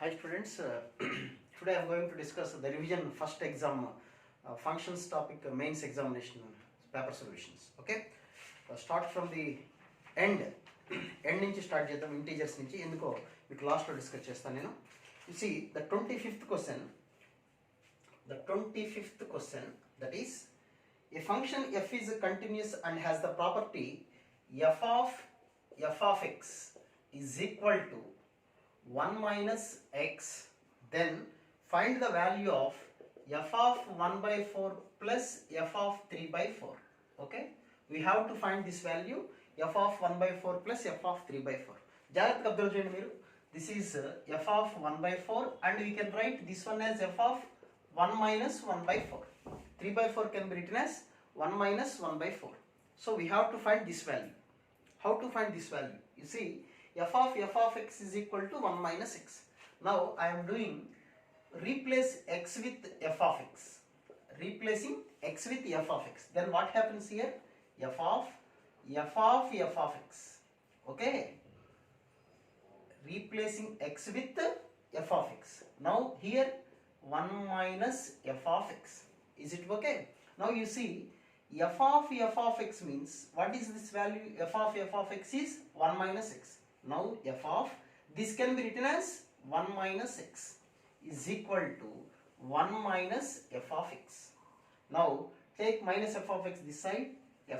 Hi students, today I am going to discuss the revision first exam functions topic mains examination paper solutions. Okay, start from the end నుంచి start చేద్దాం integers నుంచి. ఎందుకో మీకు లాస్ట్లో discuss చేస్తాను నేను. You see the 25th question that is a function f is continuous and has the property f of x is equal to 1 minus x, then find the value of f of 1 by 4 plus f of 3 by 4. Okay, we have to find this value f of 1 by 4 plus f of 3 by 4. జాగ్రత్తగా observe చేయండి మీరు. This is f of 1 by 4 and we can write this one as f of 1 minus 1 by 4. 3 by 4 can be written as 1 minus 1 by 4. So we have to find this value. How to find this value? You see, f of x is equal to 1 minus x. Now I am doing replace x with f of x. Replacing x with f of x. Then what happens here? f of x. Okay. Replacing x with f of x. Now here 1 minus f of x. Is it okay? Now you see f of x means what is this value? F of x is 1 minus x. Now f of this can be written as 1 minus x is equal to 1 minus f of x. Now take minus f of x this side,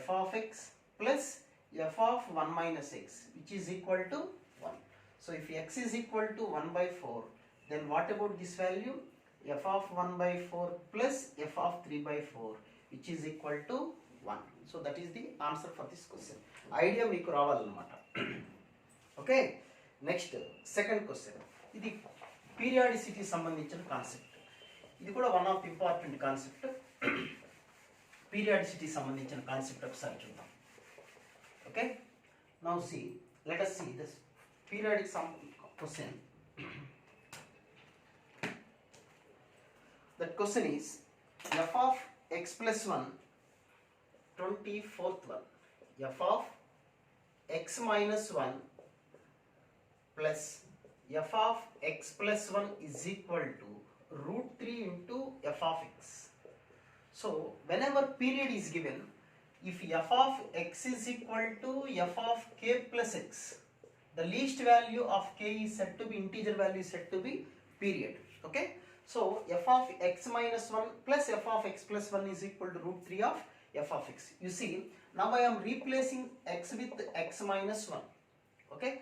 f of x plus f of 1 minus x, which is equal to 1. So if x is equal to 1 by 4, then what about this value? F of 1 by 4 plus f of 3 by 4, which is equal to 1. So that is the answer for this question. Idea meeku ravalannamata. Okay, next second question. ఇది periodicity సంబంధించిన concept. ఇది కూడా one of important concept. Periodicity సంబంధించిన concept ఒకసారి చూద్దాం. Okay, now see let us see this periodic sum question. That question is f of x plus 1 24th one, f of x minus 1 plus f of x plus 1 is equal to root 3 into f of x. So whenever period is given, if f of x is equal to f of k plus x, the least value of k is said to be integer value, is said to be period. Okay, so f of x minus 1 plus f of x plus 1 is equal to root 3 of f of x. You see, now I am replacing x with x minus 1. Okay,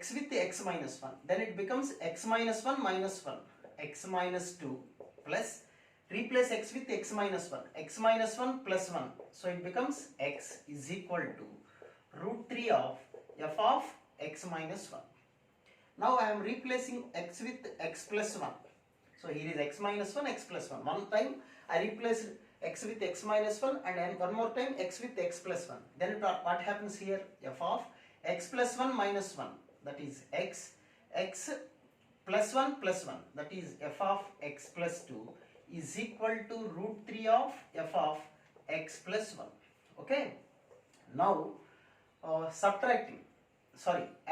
x with x minus 1, then it becomes x minus 1 minus 1, x minus 2 plus, replace x with x minus 1, x minus 1 plus 1, so it becomes x is equal to root 3 of f of x minus 1. Now I am replacing x with x plus 1. So here is x minus 1, x plus 1. One time I replace x with x minus 1 and then one more time x with x plus 1. Then what happens here? F of x plus 1 minus 1, that is x plus 1 plus 1, that is f of x plus 2 is equal to root 3 of f of x plus 1. Okay, now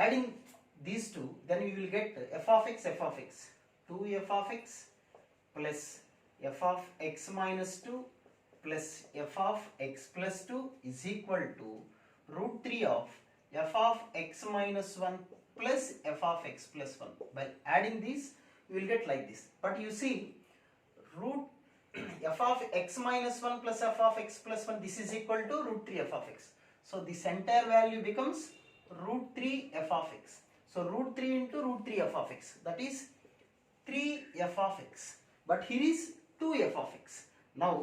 adding these two, then we will get f of x, 2f of x plus f of x minus 2 plus f of x plus 2 is equal to root 3 of f of x minus 1 plus f of x plus 1. By adding these, you will get like this. But you see, root f of x minus 1 plus f of x plus 1, this is equal to root 3 f of x. So this entire value becomes root 3 f of x. So root 3 into root 3 f of x, that is 3 f of x. But here is 2 f of x. Now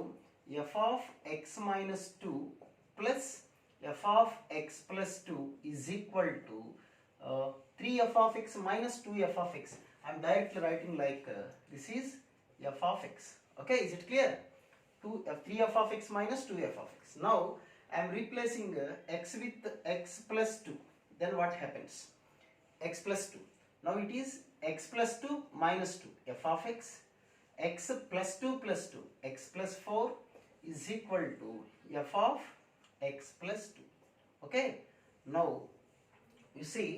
f of x minus 2 plus f of x plus 2 is equal to 3 f of x minus 2 f of x. I am directly writing like this is f of x. Okay, is it clear? 3 f of x minus 2 f of x. Now I am replacing x with x plus 2. Then what happens? X plus 2. Now it is x plus 2 minus 2 f of x, x plus 2 plus 2, x plus 4 is equal to f of x plus 2. Okay, now you see,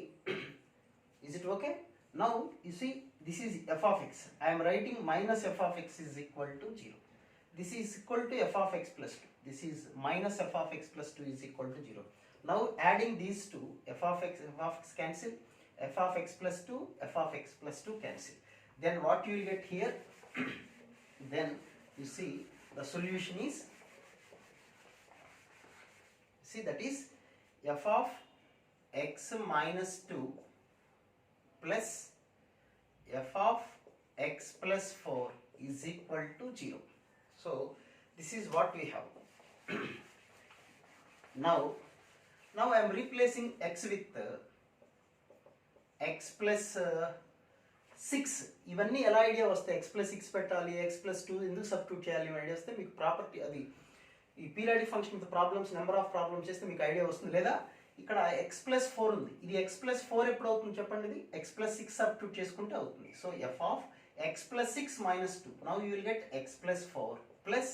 is it okay? Now you see this is f of x. I am writing minus f of x is equal to 0. This is equal to f of x plus 2. This is minus f of x plus 2 is equal to 0. Now adding these two, f of x cancel, f of x plus 2, f of x plus 2 cancel. Then what you will get here? Then you see the solution is, see that is f of x minus 2 plus f of x plus 4 is equal to 0. So this is what we have. Now I am replacing x with x plus 6. ఇవన్నీ ఎలా idea వస్తాయి? x plus 6 పెట్టాలి, x plus 2 ఎందుకు substitute చేయాలి idea వస్తే మీకు property అది ఈ periodic function with problems number of problems చేస్తే మీకు ఐడియా వస్తుంది. లేదా ఇక్కడ x plus 4 ఉంది, ఇది x plus 4 ఎప్పుడు అవుతుంది చెప్పండి? ఇది x plus 6 సబ్స్టిట్యూట్ చేసుకుంటే అవుతుంది. So f of x plus 6 minus 2. Now you will get x plus 4 plus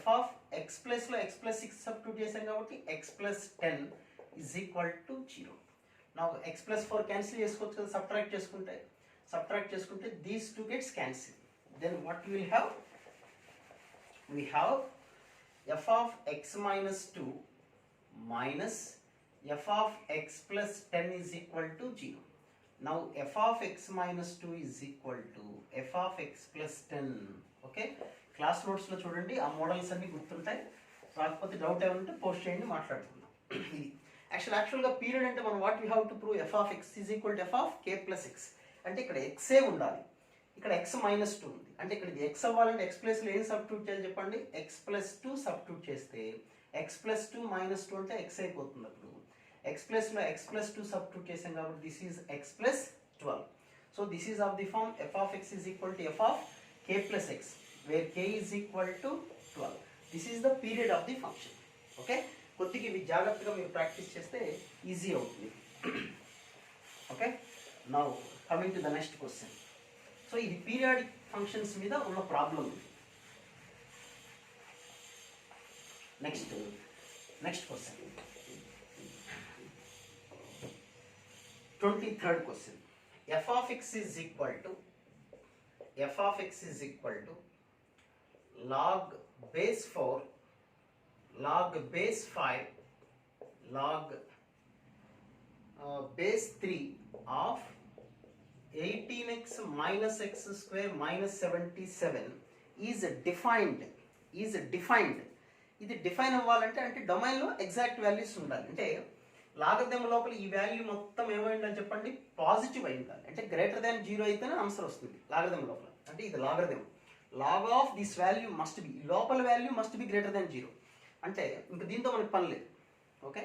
f of x plus లో x plus 6 సబ్స్టిట్యూట్ చేసాం కాబట్టి x plus 10 is equal to 0. Now x plus 4 cancel చేసుకోవచ్చు కదా, subtract చేసుకుంటే these two gets cancelled. Then what we will have? We have f of x minus 2 minus f of x plus 10 is equal to 0. Now f of x minus 2 is equal to f of x plus 10. Okay, class notes లో చూడండి, ఆ models అన్ని గుర్తుంటాయి. కాకపోతే doubt ఏమంటే post చేయండి, మాట్లాడుకుందాం. ఇది యాక్చువల్గా పీరియడ్ అంటే మనం what we have to prove f of x is equal to f of k plus x. అంటే ఇక్కడ x ఏ ఉండాలి, ఇక్కడ x minus 2 ఉంది. అంటే ఇక్కడ x అవ్వాలంటే x ప్లస్ లో ఏం సబ్స్టిట్యూట్ చేయాలి చెప్పండి? x plus 2 సబ్స్టిట్యూట్ చేస్తే x plus 2 minus 2 అంటే x అయిపోతుంది. అప్పుడు x plus లో x plus 2 సబ్స్టిట్యూట్ చేసాం కాబట్టి this is x plus 12. So this is of the form f of x is equal to f of k plus x, where k is equal to 12. This is the period of the function. Okay, కొద్దిగా ఇవి జాగ్రత్తగా మీరు practice చేస్తే easy అవుతుంది. Okay, now coming to the next question. So ఇది periodic functions మీద ఉన్న problem. Next question, 23rd question. f of x is equal to log base 4 log base 5 log base 3 of 18x minus x square minus 77 is defined. ఇది define అవ్వాలంటే అంటే డొమైన్లో exact values ఉండాలి. అంటే logarithm లోపల ఈ వాల్యూ మొత్తం ఏమైందని చెప్పండి? పాజిటివ్ అయి ఉండాలి. అంటే గ్రేటర్ దాన్ 0 అయితేనే ఆన్సర్ వస్తుంది లాగరిథం లోపల. అంటే ఇది logarithm, log of this value must be, లోపల value must be greater than 0. అంటే ఇంకా దీంతో మనకి పని లేదు. ఓకే,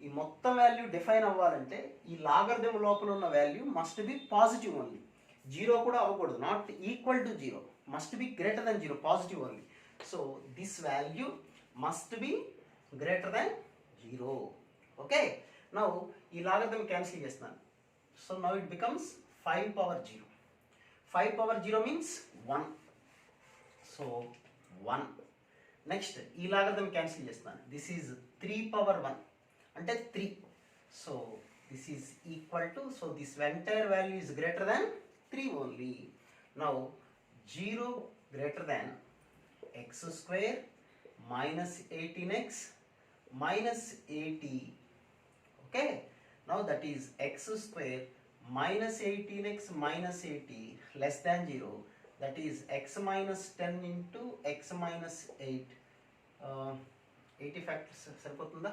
ఈ మొత్తం వాల్యూ డిఫైన్ అవ్వాలంటే ఈ లాగరిథం లోపల ఉన్న value must B positive only. 0 కూడా అవ్వకూడదు, not equal to 0, must be greater than 0, positive only. So this value must be greater than 0. Okay, now ఈ లాగరిథం క్యాన్సిల్ చేస్తున్నాను. So now it becomes 5 power 0. 5 power 0 means 1. So 1. Next ఈ logarithm cancel చేస్తున్నాను. This is 3 power 1 అంటే 3. So this is equal to, so this entire value is greater than 3 only. Now 0 greater than x square minus 18x minus 80. Okay, now that is x square minus 18x minus 80 less than 0. That is x minus 10 into x minus 8. 80 factors సరిపోతుందా?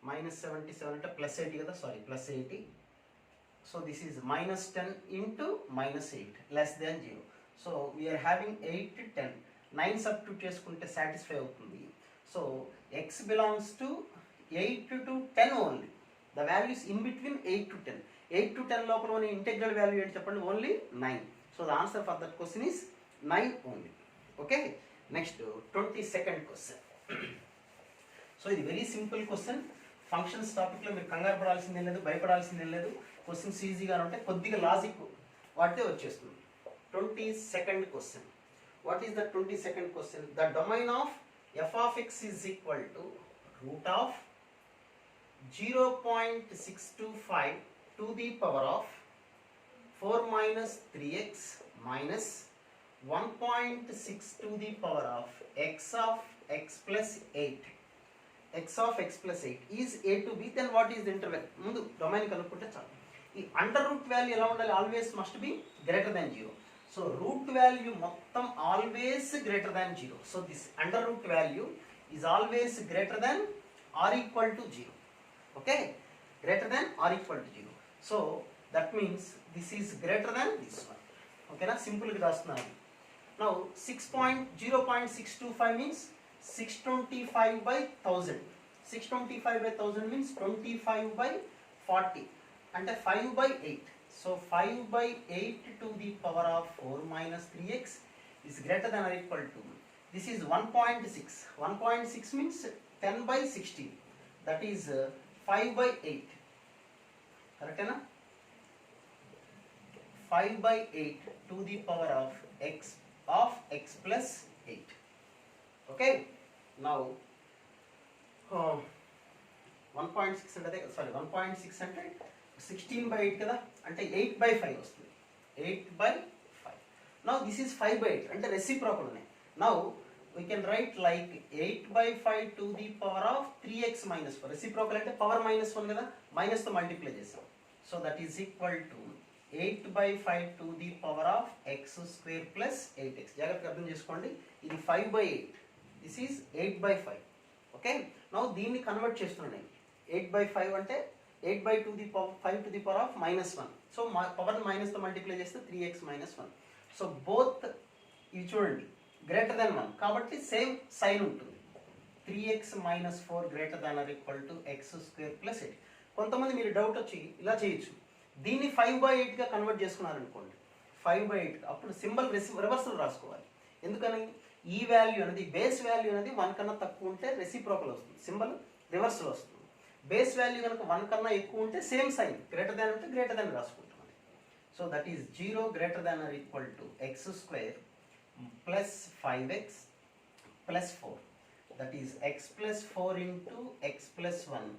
minus 77 అంటే plus 80 కదా, sorry plus 80. So this is minus 10 into minus 8 less than 0. So we are having 8 to 10. 9 substitute చేసుకుంటే satisfy అవుతుంది. So x belongs to 8 to 10 only. The values in between 8 to 10. 8 to 10 లోపల ఉన్న integral value ఏంటి చెప్పండి? Only 9. So the answer for that question is 9 only. Okay, next 22nd question. So ఇది very simple question. Functions టాపిక్లో మీరు కంగారు పడాల్సిందేం లేదు, భయపడాల్సిందేం లేదు. క్వశ్చన్స్ ఈజీగా ఉంటాయి, కొద్దిగా లాజిక్ వాటితే వచ్చేస్తుంది. 22nd question. What is the 22nd question? The domain of f of x is equal to root of 0.625 to the power of 4 minus 3x minus 1.6 to the power of x plus 8. x of x plus 8 is a to b, then what is the interval? ముందు domain కనుక్కుంటే చాలు. ఈ under root value ఎలా ఉండాలి? Always must be greater than 0. So root value మొత్తం always greater than 0. So this under root value is always greater than or equal to 0. Okay, greater than or equal to 0. So that means this is greater than this one. ఓకేనా, సింపుల్గా రాస్తున్నాను. Now 0.625 means 625 by 1000. 625 by 1000 means 25 by 40 and 5 by 8. So 5 by 8 to the power of 4 minus 3x is greater than or equal to, this is 1.6. 1.6 means 10 by 16. That is 5 by 8. Correct enough? 5 by 8 to the power of x plus 8. Okay, now 1.6 అంటే sorry 1.6 అంటే 16 by 8 కదా, అంటే 8 by 5 వస్తుంది. 8 by 5. Now this is 5 by 8 అంటే reciprocal ఉన్నాయి. Now we can write like 8 by 5 to the power of 3x minus 4. Reciprocal అంటే power minus 1 కదా, minus తో మల్టిప్లై చేస్తాం. So that is equal to 8 by 5 to the power of x square plus 8x. జాగ్రత్తగా అర్థం చేసుకోండి, ఇది 5 by 8. This is 8 by 5. Okay, now దీన్ని convert చేస్తున్నాను. 8 by 5 అంటే 8 by 2 the power 5 to the power of minus 1. So power minus తో multiply చేస్తే 3x minus 1. So both ఇవి చూడండి గ్రేటర్ దాన్ 1 కాబట్టి సేమ్ సైన్ ఉంటుంది. 3x minus 4 greater than or equal to x square plus 8. కొంతమంది మీరు doubt వచ్చి ఇలా చేయొచ్చు, దీన్ని 5 by 8 గా కన్వర్ట్ చేసుకున్నారనుకోండి. 5 by 8 అప్పుడు సింబల్ రివర్సల్ రాసుకోవాలి. ఎందుకని? ఈ వాల్యూ అనేది బేస్ వాల్యూ అనేది 1 కన్నా తక్కువ ఉంటే రెసిప్రోకల్ వస్తుంది, సింబల్ రివర్సల్ వస్తుంది. బేస్ వాల్యూ కనుక 1 కన్నా ఎక్కువ ఉంటే సేమ్ సైన్, గ్రేటర్ దాన్ ఉంటే గ్రేటర్ దాన్ రాసుకుంటాం. So that is 0 greater than or equal to x square plus 5x plus 4. That is x plus 4 into x plus 1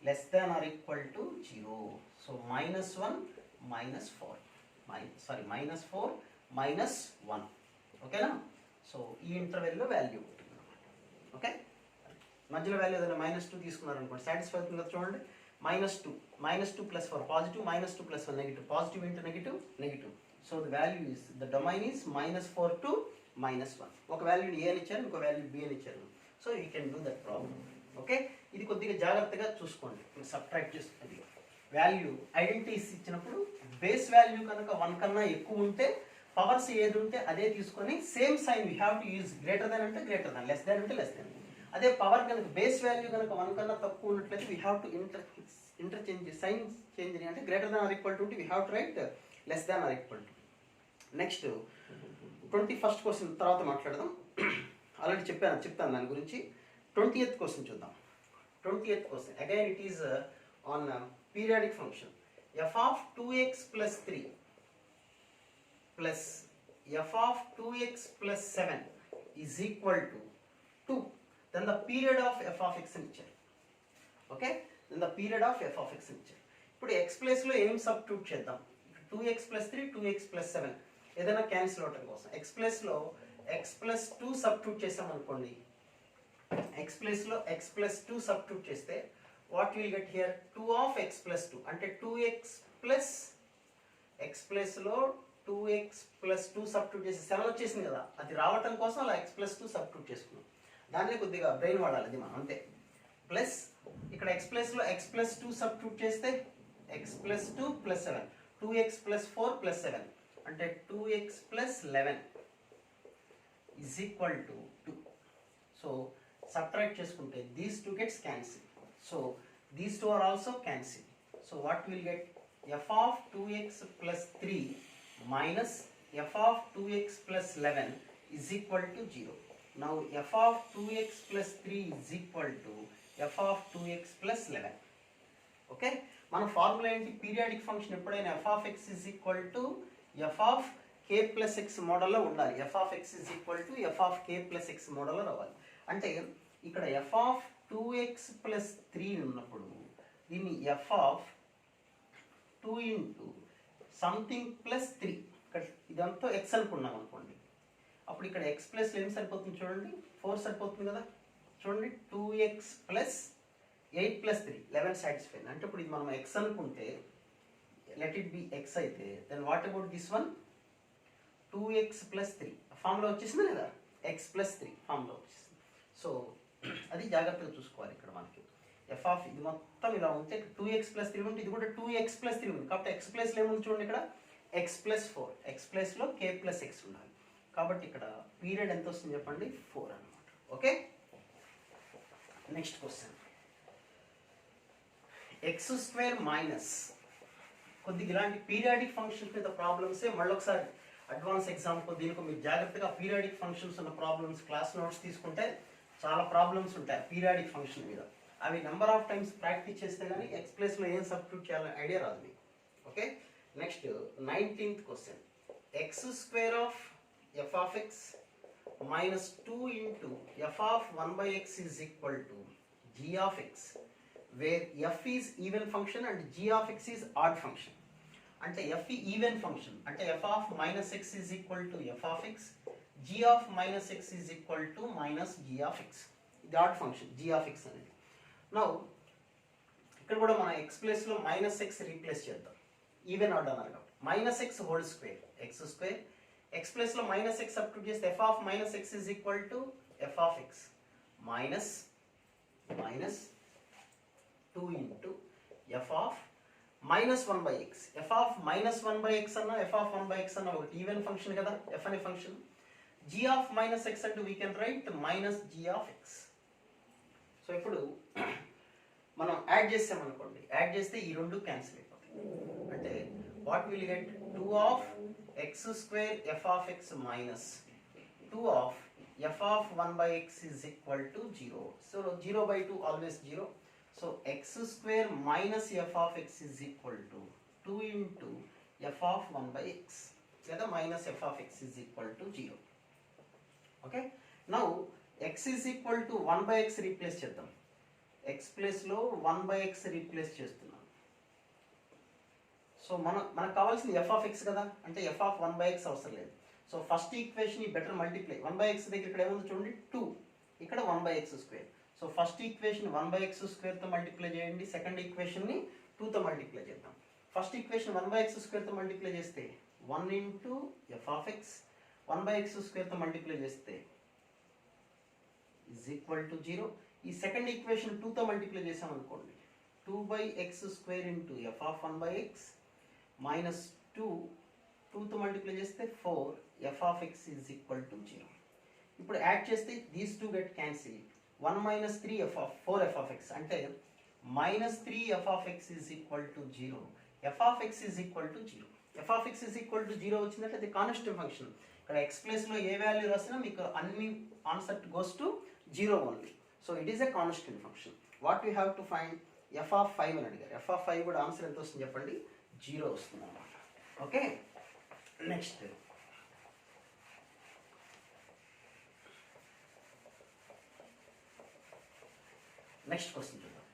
less than or equal to 0. So minus 1 minus 4. Minus 4 minus 1. Okay na? So ఈ interval లో value ఉంటుంది అన్నమాట. Okay, మధ్యలో value ఏదైనా -2 తీసుకున్నారు అనుకోండి, satisfy అవుతుంది కదా. చూడండి, -2 plus 4 positive, -2 plus 1 negative, positive into negative negative. So the value is the domain is -4 to -1. ఒక వాల్యూని ఏ అని ఇచ్చారు, ఇంకో వాల్యూ బి అని ఇచ్చారు. So you can do that problem. Okay, ఇది కొద్దిగా జాగ్రత్తగా చూసుకోండి. సబ్ట్రాక్ట్ చేస్తుంది వాల్యూ ఐడెంటిటీస్ ఇచ్చినప్పుడు బేస్ వాల్యూ కనుక 1 కన్నా ఎక్కువ ఉంటే పవర్స్ ఏది ఉంటే అదే తీసుకొని same sign we have to use. Greater than అంటే గ్రేటర్ దాన్, లెస్ దాన్ అంటే లెస్ దాన్. అదే పవర్ కనుక బేస్ వాల్యూ కనుక 1 కన్నా తక్కువ ఉన్నట్లయితే we have to interchange sign change అంటే greater than or equal to we have to write less than or equal to. Next 21st question తర్వాత మాట్లాడదాం. ఆల్రెడీ చెప్తాను దాని గురించి. 20th క్వశ్చన్ చూద్దాం. 20th question, again it is on periodic function. F of 2x plus 3 plus f of 2x plus 7 is equal to 2. Then the period of f of x in ichcharu. Okay, then the period of f of x in ichcharu. ఇప్పుడు x place లో ఏం substitute చేద్దాం? 2x plus 3 2x plus 7 ఏదైనా cancel అవటం కోసం x place లో x plus 2 substitute చేసాం అనుకోండి. x ప్లేస్ లో x plus 2 సబ్స్టిట్యూట్ చేస్తే what will get here 2 of x plus 2 అంటే 2x plus x ప్లేస్ లో 2x plus 2 సబ్స్టిట్యూట్ చేసి 7 వచ్చేసింది కదా, అది రావటం కోసం అలా x plus 2 సబ్స్టిట్యూట్ చేసుకున్నాం. దాన్ని కొద్దిగా బ్రెయిన్ వాడాలి అది మనం అంతే. ప్లస్ ఇక్కడ x ప్లేస్ లో x plus 2 సబ్స్టిట్యూట్ చేస్తే x plus 2 plus 7 2x plus 4 plus 7 అంటే 2x plus 11 is equal to 2. So subtract చేసుకుంటే these two gets cancelled. So these two are also cancelled. So what will get? F of 2x plus 3 minus f of 2x plus 11 is equal to 0. Now f of 2x plus 3 is equal to f of 2x plus 11. Okay, మన formula ఏంటి? Periodic function ఎప్పుడైనా f of x is equal to f of k plus x మోడల్లో ఉండాలి. f of x is equal to f of k plus x మోడల్లో రావాలి. అంటే ఇక్కడ f of 2x plus 3 ఉన్నప్పుడు దీన్ని f of 2 into something plus 3. ఇక్కడ ఇదంతా ఎక్స్ అనుకున్నాం అనుకోండి, అప్పుడు ఇక్కడ ఎక్స్ ప్లస్లో ఏం సరిపోతుంది చూడండి, 4 సరిపోతుంది కదా. చూడండి 2x ప్లస్ 8 ప్లస్ 3 11 సాటిస్ఫైడ్. అంటే ఇప్పుడు ఇది మనం ఎక్స్ అనుకుంటే లెట్ ఇట్ బి ఎక్స్ అయితే then what about this one 2x plus 3 ఫామ్లో వచ్చేసింది లేదా, ఎక్స్ ప్లస్ 3 ఫామ్లో వచ్చేసింది. సో అది జాగ్రత్తగా చూసుకోవాలి. ఇక్కడ మనకి ఎఫ్ ఆఫ్ ఇది మొత్తం ఇలా ఉంటే 2x ప్లస్ 3 ఉంటే ఇది కూడా 2x ప్లస్ 3 ఉంది. కాబట్టి ఎక్స్ ప్లస్లో ఏముంది చూడండి, ఇక్కడ ఎక్స్ ప్లస్ 4, ఎక్స్ ప్లస్లో కే ప్లస్ ఎక్స్ ఉండాలి. కాబట్టి ఇక్కడ పీరియడ్ ఎంత వస్తుంది చెప్పండి, 4 అనమాట. Okay, next question X square minus, కొద్దిగా ఇలాంటి పీరియాడిక్ ఫంక్షన్స్ మీద ప్రాబ్లమ్సే మళ్ళీ ఒకసారి అడ్వాన్స్ ఎగ్జామ్కు దీనికి మీరు జాగ్రత్తగా పీరియాడిక్ ఫంక్షన్స్ ఉన్న ప్రాబ్లమ్స్ క్లాస్ నోట్స్ తీసుకుంటే చాలా ప్రాబ్లమ్స్ ఉంటాయి పీరియాడిక్ ఫంక్షన్ మీద. అవి నెంబర్ ఆఫ్ టైమ్స్ ప్రాక్టీస్ చేస్తే కానీ ఎక్స్ ప్లేస్లో ఏం సబ్స్టిట్యూట్ చేయాలని ఐడియా రాదు మీకు. Okay, next 19th question X square of F of X minus 2 into f of 1 by x is equal to g of x, where f is even function and g of x is odd function. అంటే f even function అంటే f of minus x is equal to f of x, g of minus x is equal to minus g of x. ఇది odd function g of x అనేది. Now ఇక్కడ కూడా మన x place లో minus X replace చేద్దాం, even ఆర్డ్ అన్నారు కాబట్టి minus X whole square X square, X place లో మైనస్ ఎక్స్ సబ్స్టిట్యూట్ చేస్తే f of minus x is equal to f of x minus 2 into f of minus 1 by x. f of minus 1 by x అన్న f of 1 by x అన్న ఒకటి even function కదా, f అనే function. g of minus x అంటే we can write minus g of x. So ఇప్పుడు మనం add చేసామనుకోండి, add చేస్తే ఈ రెండు క్యాన్సిల్ అయిపోతాయి. అంటే what will get 2 of x square f of x minus 2 of f of 1 by x is equal to 0. So 0 by 2 always 0. So x square minus f of x is equal to 2 into f of 1 by x. లేదా minus f of x is equal to 0. Okay. Now x is equal to 1 by x replace చేద్దాం. x place లో 1 by x replace చేస్తున్నాం. So మనకు కావాల్సింది f of x కదా, అంటే f of 1 by x అవసరం లేదు. సో ఫస్ట్ ఈక్వేషన్ ఈ బెటర్ మల్టిప్లై 1 by x దగ్గర ఇక్కడ ఏముంది చూడండి 2, ఇక్కడ 1 by x square. So first equation 1 by x square తో మల్టిప్లై చేయండి, సెకండ్ ఈక్వేషన్ ని 2 తో మల్టిప్లై చేద్దాం. First equation 1 by x square తో మల్టిప్లై చేస్తే 1 into f of x, 1 by x square తో మల్టిప్లై చేస్తే is equal to 0. ఈ సెకండ్ ఈక్వేషన్ 2 తో మల్టిప్లై చేసాం అనుకోండి 2 by x square into f of 1 by x minus 2 తో మల్టిప్లై చేస్తే 4 f of x is equal to 0. ఇప్పుడు యాడ్ చేస్తే these two get cancel, 1 minus 3 f of 4 f of x అంటే minus 3 f of x is equal to 0. f of x is equal to 0. f of x is equal to 0 వచ్చిందంటే అది constant function. ఇక్కడ x place లో ఏ value రాసినా మీకు అన్ని answer goes to 0 only. So it is a constant function. What we have to find f of 5 అని అడిగారు. f of 5 కూడా ఆన్సర్ ఎంత వస్తుంది చెప్పండి, 0 వస్తుంది అన్నమాట. ఓకే, నెక్స్ట్ క్వశ్చన్ చూద్దాం.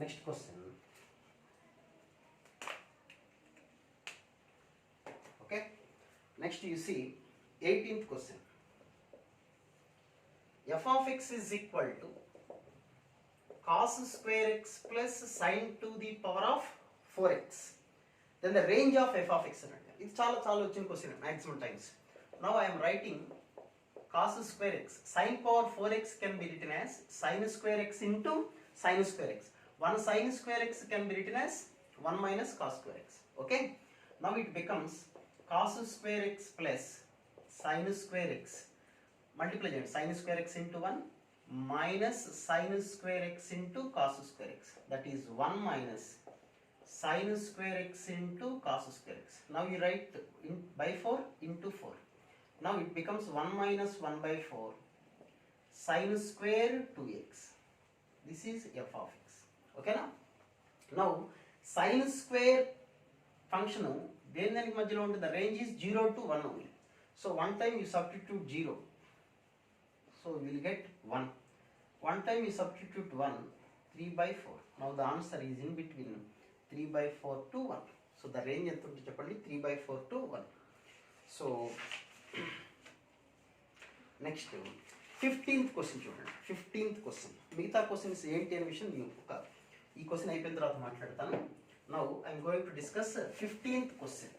Next question okay, next you see 18th question f of x is equal to cos square x plus sin to the power of 4x. Then the range of f of x అన్నట్టు. ఇది చాలా వచ్చిన question maximum times. Now I am writing cos square x. Sin power 4x can be written as sin square x into sin square x. 1 sin square x can be written as 1 minus cos square x. Okay. Now it becomes cos square x plus sin square x. Multiply చేయండి, sin square x into 1 minus sin square x into cos square x. That is 1 minus sin square x into cos square x. Now you write by 4 into 4. Now it becomes 1 minus 1 by 4 sin square 2x. This is f of x. Okay na? Now sin square function దేనికి మధ్యలో ఉంటుంది, the range is 0 to 1 only. So one time you substitute 0. So we will get 1. 1 time you substitute 1, 3 by 4. Now the answer is in between 3 by 4 to 1. So the range ఎంత ఉంటుంది చెప్పండి, 3 by 4 to 1. So next 15th question చూడండి. 15th question, మిగతా questions ఏంటి అనే విషయం మీకు ఈ క్వశ్చన్ అయిపోయిన తర్వాత మాట్లాడతాను. Now I'm going to discuss 15th question.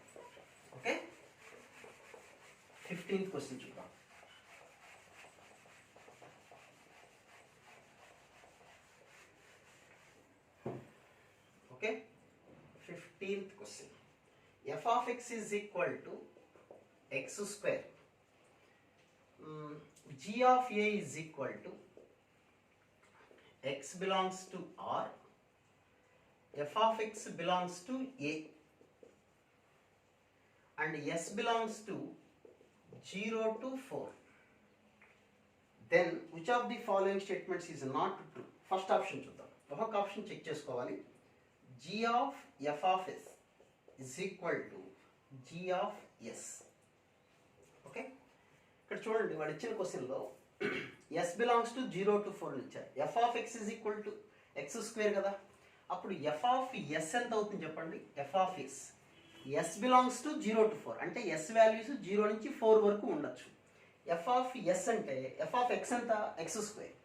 Okay, 15th question చూద్దాం. Okay, 15th question. f of x is equal to x square. G of a is equal to x belongs to R, f of x belongs to a, and s belongs to 0 to 4. Then which of the following statements is not true? First option చూద్దాం. ఒక option check చేసుకోవాలి. G of f of s is equal to G of s. Okay, ఇక్కడ చూడండి, వాడు ఇచ్చిన క్వశ్చన్లో s belongs to 0 to 4 ఇచ్చారు. f of x is equal to x square కదా, అప్పుడు f of s ఎంత అవుతుంది చెప్పండి. f of s belongs to 0 to 4 అంటే s వాల్యూస్ 0 నుంచి 4 వరకు ఉండొచ్చు. f of s అంటే f of x ఎంత, x square.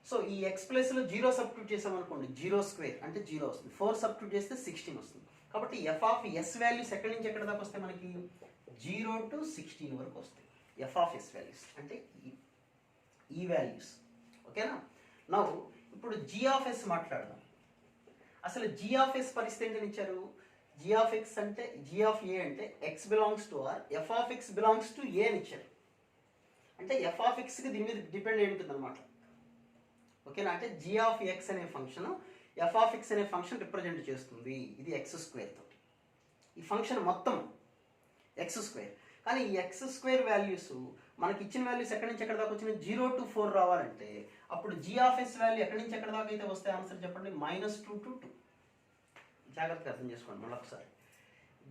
సో ఈ x ప్లేస్లో 0 సబ్స్టిట్యూట్ చేసామనుకోండి, 0 స్క్వేర్ అంటే 0 వస్తుంది. 4 సబ్స్టిట్యూట్ చేస్తే 16 వస్తుంది. కాబట్టి f of s వాల్యూస్ ఎక్కడి నుంచి ఎక్కడ దాకా వస్తాయి మనకి, 0 to 16 వరకు వస్తాయి f of s వాల్యూస్ అంటే ఈ వాల్యూస్. ఓకేనా, నౌ ఇప్పుడు g of s మాట్లాడదాం. అసలు g of s పరిస్థితి ఏంటని ఇచ్చారు. g of x అంటే g of a అంటే x belongs to r, f of x belongs to a అని ఇచ్చారు. అంటే f of x కి దీని మీద డిపెండ్ అయి ఉంటుంది అనమాట. ఓకేనా, అంటే g of x అనే ఫంక్షన్ f of x అనే ఫంక్షన్ రిప్రజెంట్ చేస్తుంది. ఇది x స్క్వేర్ తోటి ఈ ఫంక్షన్ మొత్తం x స్క్వేర్. కానీ ఈ x స్క్వేర్ వాల్యూస్ మనకి ఇచ్చిన వాల్యూస్ ఎక్కడి నుంచి ఎక్కడ దాకా వచ్చినాయి, 0 to 4 రావాలంటే అప్పుడు g of s వాల్యూ ఎక్కడి నుంచి ఎక్కడ దాకా అయితే వస్తాయి ఆన్సర్ చెప్పండి, -2 to 2. జాగ్రత్తగా అర్థం చేసుకోండి మళ్ళీ ఒకసారి.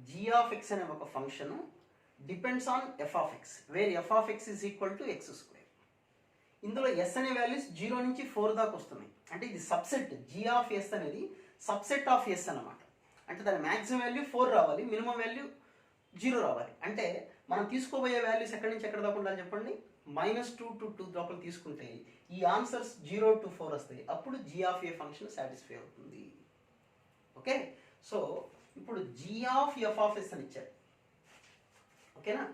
g of x అనే ఒక function depends on f of x, where f of x is equal to x square. ఇందులో s అనే వాల్యూస్ 0 నుంచి 4 దాకా వస్తున్నాయి. అంటే ఇది సబ్సెట్, g of s అనేది సబ్సెట్ ఆఫ్ s అన్నమాట. అంటే దాని మ్యాక్సిమం వాల్యూ 4 రావాలి, మినిమం వాల్యూ 0 రావాలి. అంటే మనం తీసుకోబోయే వాల్యూస్ ఎక్కడి నుంచి ఎక్కడ దాకా ఉండాలి చెప్పండి, -2 to 2 లోపల తీసుకుంటే ఈ ఆన్సర్స్ 0 to 4 వస్తాయి. అప్పుడు g of a function satisfy అవుతుంది. ఓకే, సో ఇప్పుడు g of f of s అని ఇచ్చారు. ఓకేనా,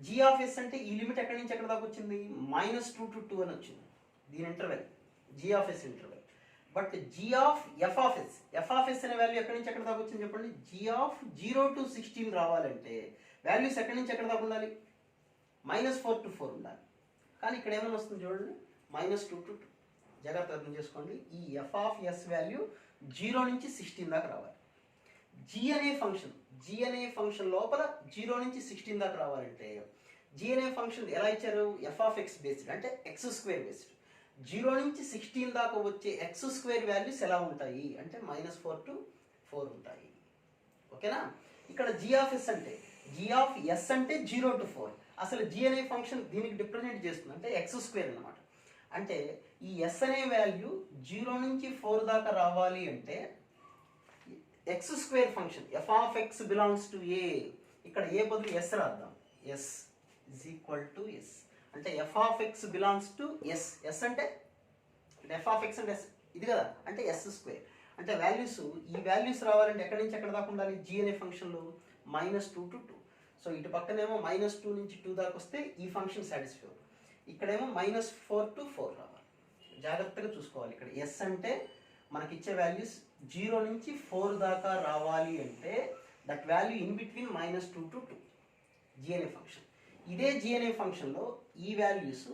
g of s అంటే ఈ లిమిట్ ఎక్కడి నుంచి ఎక్కడ దాకా వచ్చింది, -2 to 2 అని వచ్చింది. దీని interval g of s interval. But g of f of s అనే వాల్యూ ఎక్కడి నుంచి ఎక్కడ దాకా వచ్చింది చెప్పండి, g of 0 to 16 రావాలంటే వాల్యూస్ ఎక్కడి నుంచి ఎక్కడ దాకా ఉండాలి, -4 to 4 ఉండాలి. కానీ ఇక్కడ ఏమైనా వస్తుంది చూడండి, -2 to 2. జాగ్రత్త అర్థం చేసుకోండి. ఈ f of s వాల్యూ 0 నుంచి 16 దాకా రావాలి. g అనే ఫంక్షన్ లోపల 0 నుంచి 16 దాకా రావాలంటే g అనే ఫంక్షన్ ఎలా ఇచ్చారు, f of x బేస్డ్ అంటే x స్క్వేర్ బేస్డ్. 0 నుంచి 16 దాకా వచ్చే x స్క్వేర్ వాల్యూస్ ఎలా ఉంటాయి అంటే -4 to 4 ఉంటాయి. ఓకేనా, ఇక్కడ g of s అంటే 0 to 4. అసలు g అనే ఫంక్షన్ దీనికి రిప్రజెంట్ చేస్తుంది అంటే x స్క్వేర్ అన్నమాట. అంటే ఈ s అనే వాల్యూ 0 నుంచి 4 దాకా రావాలి అంటే x square function f of x belongs to a, ఇక్కడ a బదులు s రాద్దాం, s is equal to s అంటే f of x belongs to s. s అంటే f of x అంటే ఇది కదా, అంటే s స్క్వేర్. అంటే వాల్యూస్ ఈ వాల్యూస్ రావాలంటే ఎక్కడి నుంచి ఎక్కడ దాకా ఉండాలి, g అనే ఫంక్షన్లో -2 to 2. సో ఇటు పక్కనేమో -2 నుంచి 2 దాకా వస్తే ఈ ఫంక్షన్ సాటిస్ఫై అవుతుంది. ఇక్కడేమో -4 to 4 రావాలి. జాగ్రత్తగా చూసుకోవాలి. ఇక్కడ s అంటే మనకి ఇచ్చే వాల్యూస్ 0 నుంచి 4 దాకా రావాలి అంటే that value in between -2 to 2 g అనే ఫంక్షన్. ఇదే g అనే ఫంక్షన్లో ఈ వాల్యూస్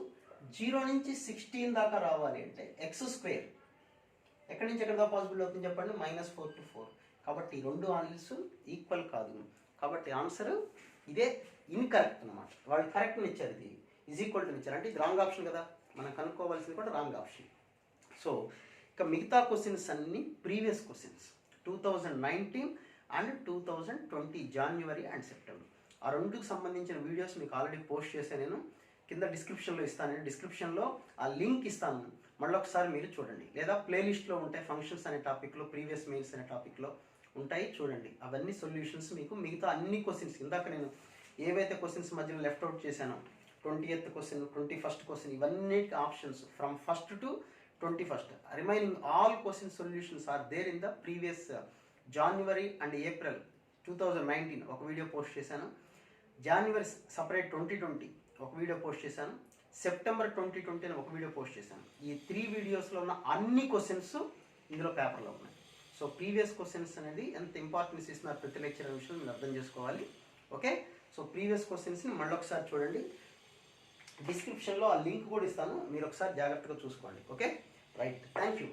0 నుంచి 16 దాకా రావాలి అంటే x స్క్వేర్ ఎక్కడి నుంచి ఎక్కడ దాకా పాసిబుల్ అవుతుంది చెప్పండి, -4 to 4. కాబట్టి ఈ రెండు వాల్యూస్ ఈక్వల్ కాదు. కాబట్టి ఆన్సర్ ఇదే ఇన్కరెక్ట్ అనమాట. వాళ్ళు కరెక్ట్ని ఇచ్చారు, ఇది ఈజ్ ఈక్వల్ టు ఇచ్చారు అంటే ఇది రాంగ్ ఆప్షన్ కదా, మనం కనుక్కోవాల్సింది కూడా రాంగ్ ఆప్షన్. సో ఇక మిగతా క్వశ్చన్స్ అన్ని previous questions 2019 and 2020 January and September. ఆ రెండుకి సంబంధించిన వీడియోస్ మీకు ఆల్రెడీ పోస్ట్ చేశాను. నేను కింద డిస్క్రిప్షన్లో ఇస్తాను. డిస్క్రిప్షన్లో ఆ లింక్ ఇస్తాను. మళ్ళీ ఒకసారి మీరు చూడండి, లేదా ప్లేలిస్ట్లో ఉంటాయి ఫంక్షన్స్ అనే టాపిక్లో, ప్రీవియస్ మెయిన్స్ అనే టాపిక్లో ఉంటాయి, చూడండి. అవన్నీ సొల్యూషన్స్ మీకు మిగతా అన్ని క్వశ్చన్స్, ఇందాక నేను ఏవైతే క్వశ్చన్స్ మధ్యలో లెఫ్ట్ అవుట్ చేశానో 20th క్వశ్చన్, 21st క్వశ్చన్, ఇవన్నీ options from 1st to 21st, remaining all question solutions are there in the previous January and April 2019 ఒక వీడియో పోస్ట్ చేశాను. January సపరేట్ 2020 ఒక వీడియో పోస్ట్ చేశాను. సెప్టెంబర్ 2020 అని ఒక video post చేశాను. ఈ 3 వీడియోస్లో ఉన్న అన్ని క్వశ్చన్స్ ఇందులో పేపర్లో ఉన్నాయి. సో ప్రీవియస్ క్వశ్చన్స్ అనేది ఎంత ఇంపార్టెన్స్ ఇస్తున్నారు ప్రతి లెక్చర్ అనే విషయం మీరు అర్థం చేసుకోవాలి. ఓకే, సో ప్రీవియస్ క్వశ్చన్స్ని మళ్ళీ ఒకసారి చూడండి. డిస్క్రిప్షన్లో ఆ లింక్ కూడా ఇస్తాను, మీరు ఒకసారి జాగ్రత్తగా చూసుకోండి. Okay, right, thank you.